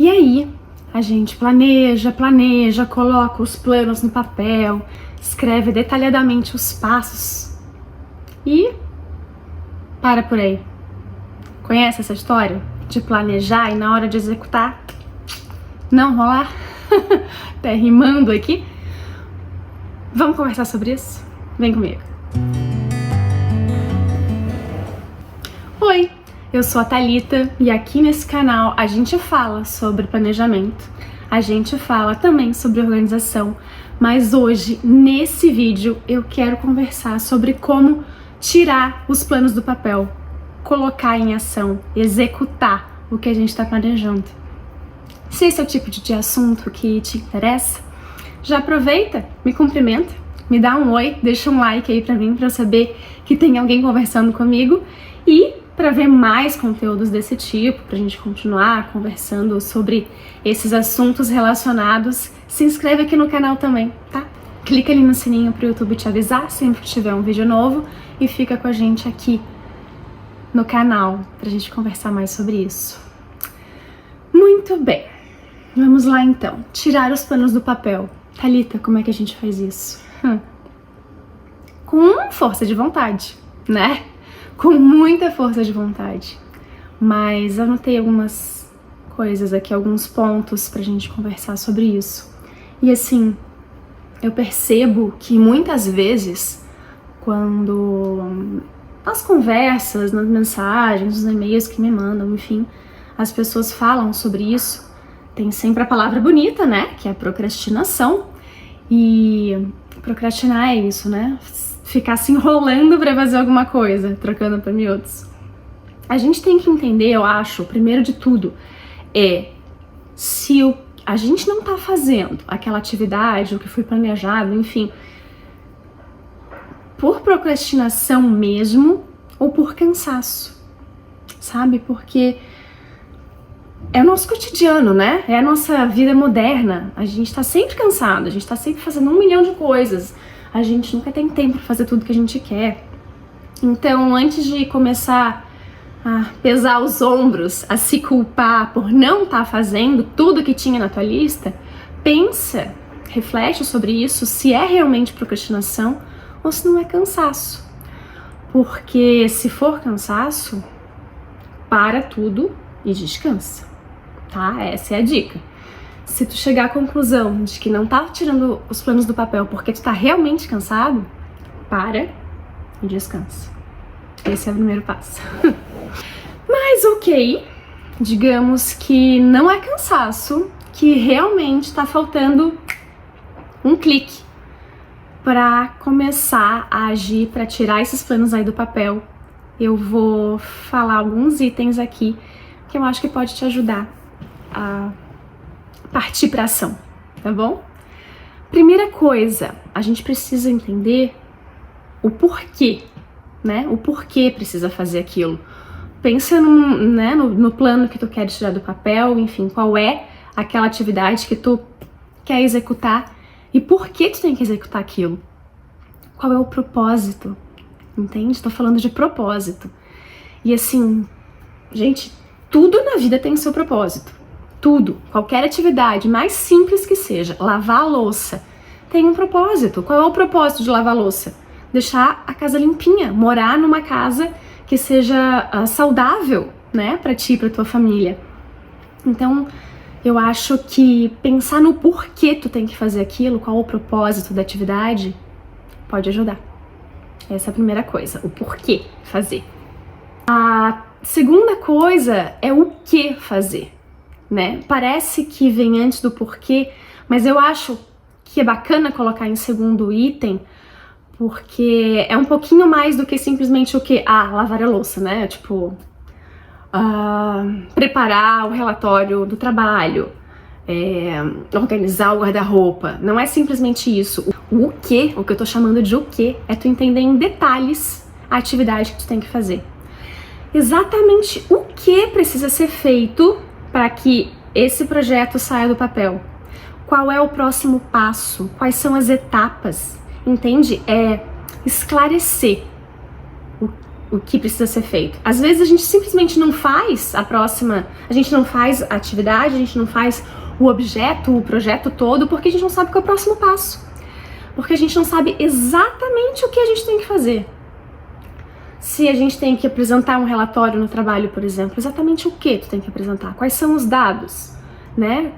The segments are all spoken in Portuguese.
E aí, a gente planeja, coloca os planos no papel, escreve detalhadamente os passos e para por aí. Conhece essa história de planejar e na hora de executar não rolar? Tá rimando aqui? Vamos conversar sobre isso? Vem comigo. Oi, eu sou a Thalita e aqui nesse canal a gente fala sobre planejamento, a gente fala também sobre organização, mas hoje, nesse vídeo, eu quero conversar sobre como tirar os planos do papel, colocar em ação, executar o que a gente está planejando. Se esse é o tipo de assunto que te interessa, já aproveita, me cumprimenta, me dá um oi, deixa um like aí pra mim, pra eu saber que tem alguém conversando comigo e para ver mais conteúdos desse tipo, pra gente continuar conversando sobre esses assuntos relacionados, se inscreve aqui no canal também, tá? Clica ali no sininho pro YouTube te avisar sempre que tiver um vídeo novo e fica com a gente aqui no canal pra gente conversar mais sobre isso. Muito bem, vamos lá então, tirar os planos do papel. Thalita, como é que a gente faz isso? Com força de vontade, né? Com muita força de vontade. Mas eu anotei algumas coisas aqui, alguns pontos pra gente conversar sobre isso. E assim, eu percebo que muitas vezes, quando nas conversas, nas mensagens, nos e-mails que me mandam, enfim, as pessoas falam sobre isso, tem sempre a palavra bonita, né? Que é procrastinação. E procrastinar é isso, né? Ficar se enrolando pra fazer alguma coisa, trocando pra miúdos. A gente tem que entender, eu acho, primeiro de tudo, se a gente não tá fazendo aquela atividade, o que foi planejado, enfim, por procrastinação mesmo ou por cansaço, sabe? Porque é o nosso cotidiano, né? É a nossa vida moderna. A gente tá sempre cansado, a gente tá sempre fazendo 1 milhão de coisas. A gente nunca tem tempo para fazer tudo que a gente quer. Então, antes de começar a pesar os ombros, a se culpar por não estar fazendo tudo que tinha na tua lista, pensa, reflete sobre isso, se é realmente procrastinação ou se não é cansaço. Porque se for cansaço, para tudo e descansa, tá? Essa é a dica. Se tu chegar à conclusão de que não tá tirando os planos do papel porque tu tá realmente cansado, para e descansa. Esse é o primeiro passo. Mas ok, digamos que não é cansaço, que realmente tá faltando um clique para começar a agir, para tirar esses planos aí do papel. Eu vou falar alguns itens aqui que eu acho que pode te ajudar a partir para ação, tá bom? Primeira coisa, a gente precisa entender o porquê, né? O porquê precisa fazer aquilo. Pensa no plano que tu quer tirar do papel, enfim, qual é aquela atividade que tu quer executar e por que tu tem que executar aquilo. Qual é o propósito, entende? Tô falando de propósito. E assim, gente, tudo na vida tem seu propósito. Tudo, qualquer atividade, mais simples que seja, lavar a louça, tem um propósito. Qual é o propósito de lavar a louça? Deixar a casa limpinha, morar numa casa que seja saudável, né, pra ti e pra tua família. Então, eu acho que pensar no porquê tu tem que fazer aquilo, qual o propósito da atividade, pode ajudar. Essa é a primeira coisa, o porquê fazer. A segunda coisa é o que fazer. Né? Parece que vem antes do porquê, mas eu acho que é bacana colocar em segundo item, porque é um pouquinho mais do que simplesmente o que? Lavar a louça, né? Tipo, preparar o relatório do trabalho, organizar o guarda-roupa. Não é simplesmente isso. O que eu tô chamando de o que, é tu entender em detalhes a atividade que tu tem que fazer. Exatamente o que precisa ser feito para que esse projeto saia do papel. Qual é o próximo passo? Quais são as etapas? Entende? É esclarecer o que precisa ser feito. Às vezes a gente simplesmente não faz a gente não faz a atividade, a gente não faz o objeto, o projeto todo, porque a gente não sabe qual é o próximo passo. Porque a gente não sabe exatamente o que a gente tem que fazer. Se a gente tem que apresentar um relatório no trabalho, por exemplo, exatamente o que tu tem que apresentar? Quais são os dados, né?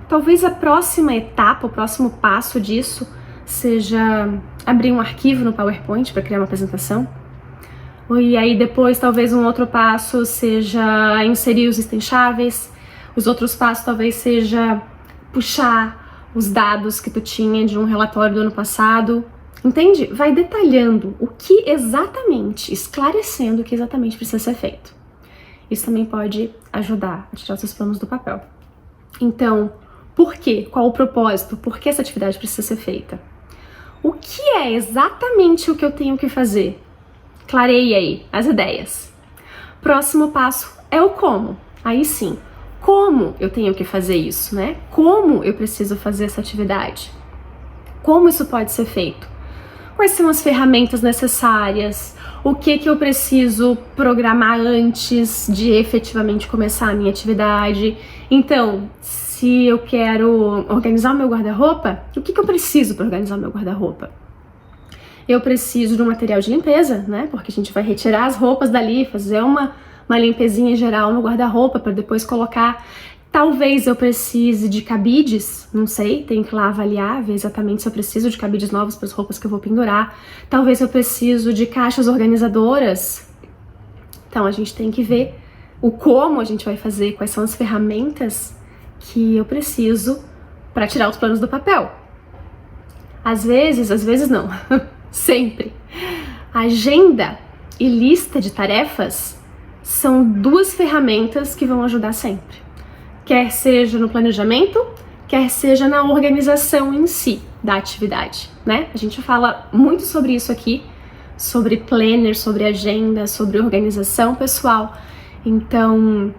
Talvez a próxima etapa, o próximo passo disso seja abrir um arquivo no PowerPoint para criar uma apresentação. E aí depois talvez um outro passo seja inserir os itens chaves. Os outros passos talvez seja puxar os dados que tu tinha de um relatório do ano passado. Entende? Vai detalhando o que exatamente, esclarecendo o que exatamente precisa ser feito. Isso também pode ajudar a tirar os seus planos do papel. Então, por quê? Qual o propósito? Por que essa atividade precisa ser feita? O que é exatamente o que eu tenho que fazer? Clareie aí as ideias. Próximo passo é o como. Aí sim, como eu tenho que fazer isso, né? Como eu preciso fazer essa atividade? Como isso pode ser feito? Quais são as ferramentas necessárias? O que eu preciso programar antes de efetivamente começar a minha atividade? Então, se eu quero organizar o meu guarda-roupa, o que eu preciso para organizar o meu guarda-roupa? Eu preciso de um material de limpeza, né? Porque a gente vai retirar as roupas dali, fazer uma limpezinha geral no guarda-roupa para depois colocar. Talvez eu precise de cabides, não sei, tenho que lá avaliar, ver exatamente se eu preciso de cabides novos para as roupas que eu vou pendurar. Talvez eu preciso de caixas organizadoras. Então a gente tem que ver o como a gente vai fazer, quais são as ferramentas que eu preciso para tirar os planos do papel. Às vezes não, sempre. Agenda e lista de tarefas são duas ferramentas que vão ajudar sempre. Quer seja no planejamento, quer seja na organização em si da atividade, né? A gente fala muito sobre isso aqui, sobre planner, sobre agenda, sobre organização pessoal. Então,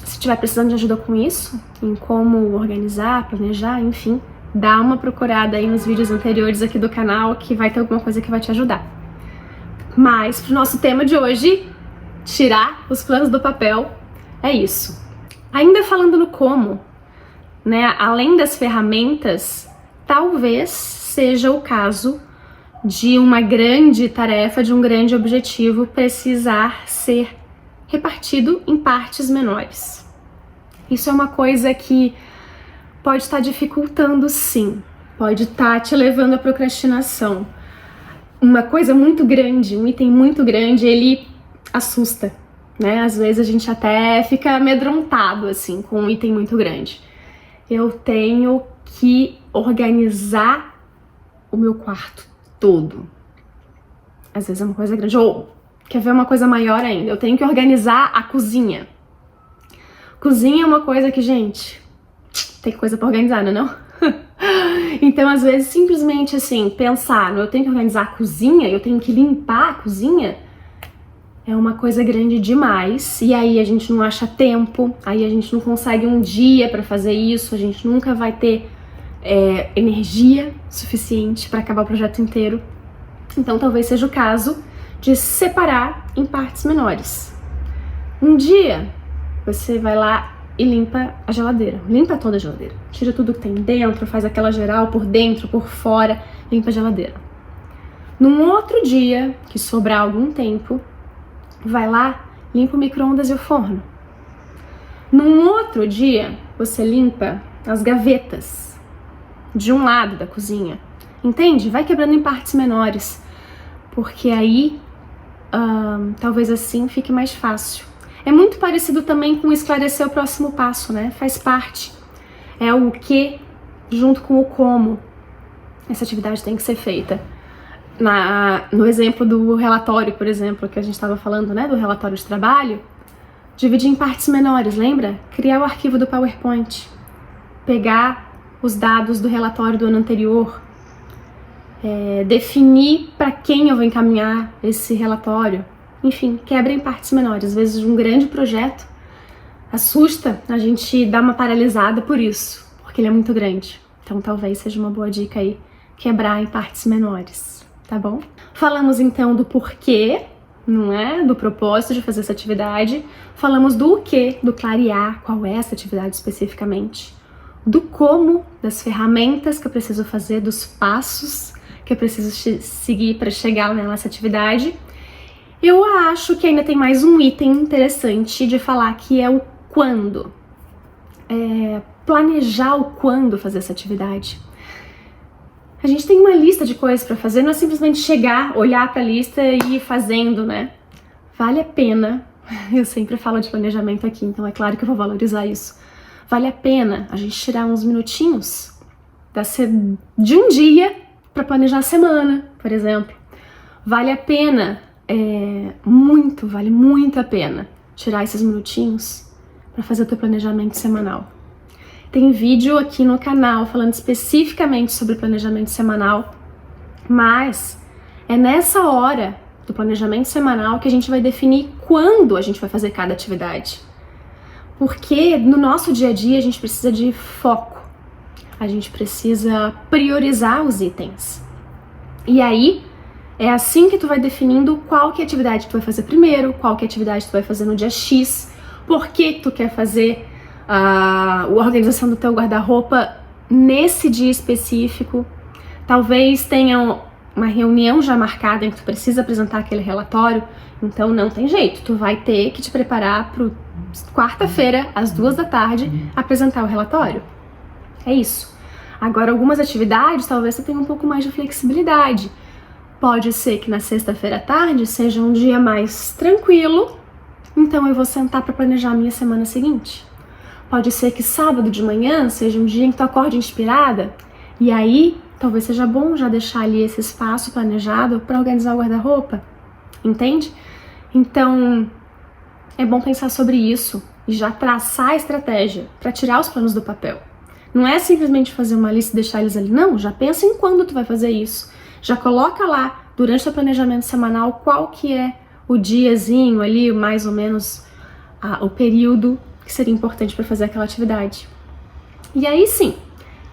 se estiver precisando de ajuda com isso, em como organizar, planejar, enfim, dá uma procurada aí nos vídeos anteriores aqui do canal que vai ter alguma coisa que vai te ajudar. Mas, pro nosso tema de hoje, tirar os planos do papel, é isso. Ainda falando no como, né, além das ferramentas, talvez seja o caso de uma grande tarefa, de um grande objetivo precisar ser repartido em partes menores. Isso é uma coisa que pode estar dificultando, sim, pode estar te levando à procrastinação. Uma coisa muito grande, um item muito grande, ele assusta. Né? Às vezes a gente até fica amedrontado assim com um item muito grande. Eu tenho que organizar o meu quarto todo. Às vezes é uma coisa grande. Ou, quer ver uma coisa maior ainda? Eu tenho que organizar a cozinha. Cozinha é uma coisa que, gente, tem coisa pra organizar, não é não? Então, às vezes, simplesmente assim, pensar, eu tenho que organizar a cozinha, eu tenho que limpar a cozinha, é uma coisa grande demais, e aí a gente não acha tempo, aí a gente não consegue um dia para fazer isso, a gente nunca vai ter energia suficiente para acabar o projeto inteiro. Então talvez seja o caso de separar em partes menores. Um dia você vai lá e limpa a geladeira, limpa toda a geladeira, tira tudo que tem dentro, faz aquela geral por dentro, por fora, limpa a geladeira. Num outro dia, que sobrar algum tempo, vai lá, limpa o micro-ondas e o forno. Num outro dia, você limpa as gavetas de um lado da cozinha. Entende? Vai quebrando em partes menores, porque aí, talvez assim, fique mais fácil. É muito parecido também com esclarecer o próximo passo, né? Faz parte. É o que junto com o como essa atividade tem que ser feita. No exemplo do relatório, por exemplo, que a gente estava falando, né, do relatório de trabalho, dividir em partes menores, lembra? Criar o arquivo do PowerPoint, pegar os dados do relatório do ano anterior, definir para quem eu vou encaminhar esse relatório, enfim, quebra em partes menores. Às vezes um grande projeto assusta, a gente dá uma paralisada por isso, porque ele é muito grande. Então talvez seja uma boa dica aí, quebrar em partes menores. Tá bom? Falamos então do porquê não é? Do propósito de fazer essa atividade. Falamos do o quê, do clarear, qual é essa atividade especificamente. Do como, das ferramentas que eu preciso fazer, dos passos que eu preciso seguir para chegar nessa atividade. Eu acho que ainda tem mais um item interessante de falar, que é o quando. Planejar o quando fazer essa atividade. A gente tem uma lista de coisas para fazer, não é simplesmente chegar, olhar para a lista e ir fazendo, né? Vale a pena, eu sempre falo de planejamento aqui, então é claro que eu vou valorizar isso. Vale a pena a gente tirar uns minutinhos de um dia para planejar a semana, por exemplo. Vale a pena, vale muito a pena tirar esses minutinhos para fazer o teu planejamento semanal. Tem vídeo aqui no canal falando especificamente sobre planejamento semanal, mas é nessa hora do planejamento semanal que a gente vai definir quando a gente vai fazer cada atividade. Porque no nosso dia a dia a gente precisa de foco, a gente precisa priorizar os itens. E aí, é assim que tu vai definindo qual que é a atividade que tu vai fazer primeiro, qual que é a atividade que tu vai fazer no dia X, por que tu quer fazer a organização do teu guarda-roupa nesse dia específico. Talvez tenha uma reunião já marcada em que tu precisa apresentar aquele relatório, então não tem jeito, tu vai ter que te preparar para quarta-feira, às 14h, apresentar o relatório. É isso. Agora, algumas atividades talvez você tenha um pouco mais de flexibilidade. Pode ser que na sexta-feira à tarde seja um dia mais tranquilo, então eu vou sentar para planejar a minha semana seguinte. Pode ser que sábado de manhã seja um dia em que tu acorde inspirada, e aí talvez seja bom já deixar ali esse espaço planejado para organizar o guarda-roupa, entende? Então, é bom pensar sobre isso e já traçar a estratégia para tirar os planos do papel. Não é simplesmente fazer uma lista e deixar eles ali, não, já pensa em quando tu vai fazer isso. Já coloca lá, durante o planejamento semanal, qual que é o diazinho ali, mais ou menos o período que seria importante para fazer aquela atividade. E aí sim,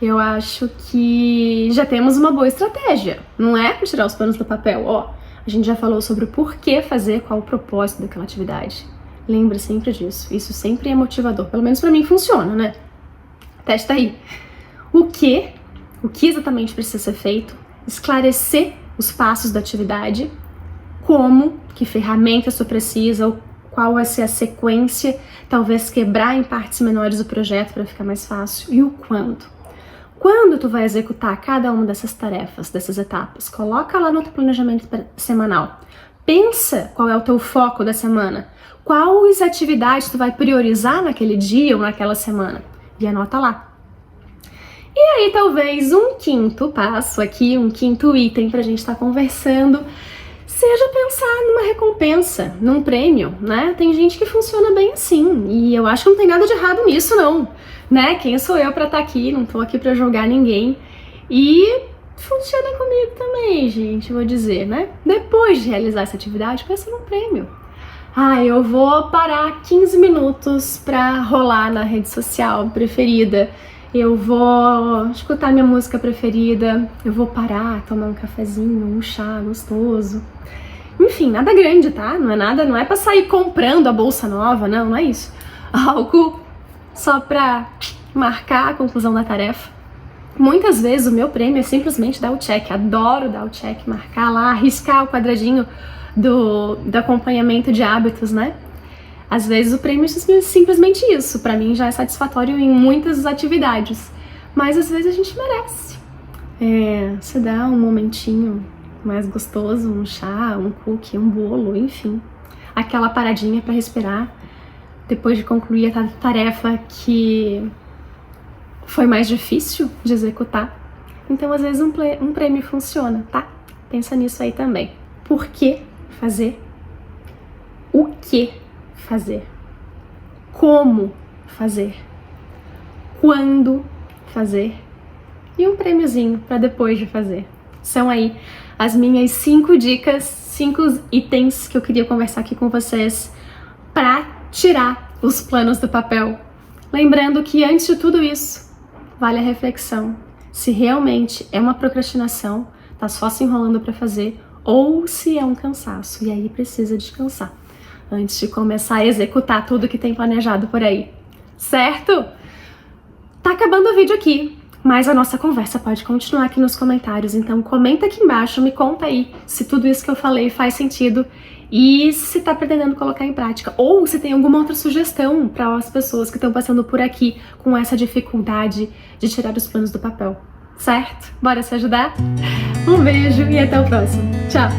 eu acho que já temos uma boa estratégia, não é para tirar os planos do papel. Ó, a gente já falou sobre o porquê fazer, qual o propósito daquela atividade. Lembra sempre disso, isso sempre é motivador, pelo menos para mim funciona, né? Testa aí. O que exatamente precisa ser feito, esclarecer os passos da atividade, como, que ferramentas tu precisa, qual vai ser a sequência, talvez quebrar em partes menores o projeto para ficar mais fácil, e o quando. Quando tu vai executar cada uma dessas tarefas, dessas etapas, coloca lá no teu planejamento semanal. Pensa qual é o teu foco da semana, quais atividades tu vai priorizar naquele dia ou naquela semana, e anota lá. E aí talvez um quinto passo aqui, um quinto item pra gente estar conversando, seja pensar numa recompensa, num prêmio, né? Tem gente que funciona bem assim, e eu acho que não tem nada de errado nisso, não, né? Quem sou eu pra estar aqui? Não tô aqui pra julgar ninguém. E funciona comigo também, gente, vou dizer, né? Depois de realizar essa atividade, pensa num prêmio. Eu vou parar 15 minutos pra rolar na rede social preferida. Eu vou escutar minha música preferida, eu vou parar, tomar um cafezinho, um chá gostoso. Enfim, nada grande, tá? Não é pra sair comprando a bolsa nova, não é isso. Algo só pra marcar a conclusão da tarefa. Muitas vezes o meu prêmio é simplesmente dar o check, adoro dar o check, marcar lá, riscar o quadradinho do acompanhamento de hábitos, né? Às vezes o prêmio é simplesmente isso, pra mim já é satisfatório em muitas atividades, mas às vezes a gente merece. Você dá um momentinho mais gostoso, um chá, um cookie, um bolo, enfim. Aquela paradinha pra respirar depois de concluir a tarefa que foi mais difícil de executar. Então às vezes um prêmio funciona, tá? Pensa nisso aí também. Por que fazer? O que fazer? Como fazer? Quando fazer? E um prêmiozinho para depois de fazer. São aí as minhas 5 dicas, 5 itens que eu queria conversar aqui com vocês para tirar os planos do papel. Lembrando que antes de tudo isso, vale a reflexão. Se realmente é uma procrastinação, tá só se enrolando para fazer, ou se é um cansaço, e aí precisa descansar antes de começar a executar tudo que tem planejado por aí, certo? Tá acabando o vídeo aqui, mas a nossa conversa pode continuar aqui nos comentários, então comenta aqui embaixo, me conta aí se tudo isso que eu falei faz sentido e se tá pretendendo colocar em prática, ou se tem alguma outra sugestão para as pessoas que estão passando por aqui com essa dificuldade de tirar os planos do papel, certo? Bora se ajudar? Um beijo e até o próximo. Tchau!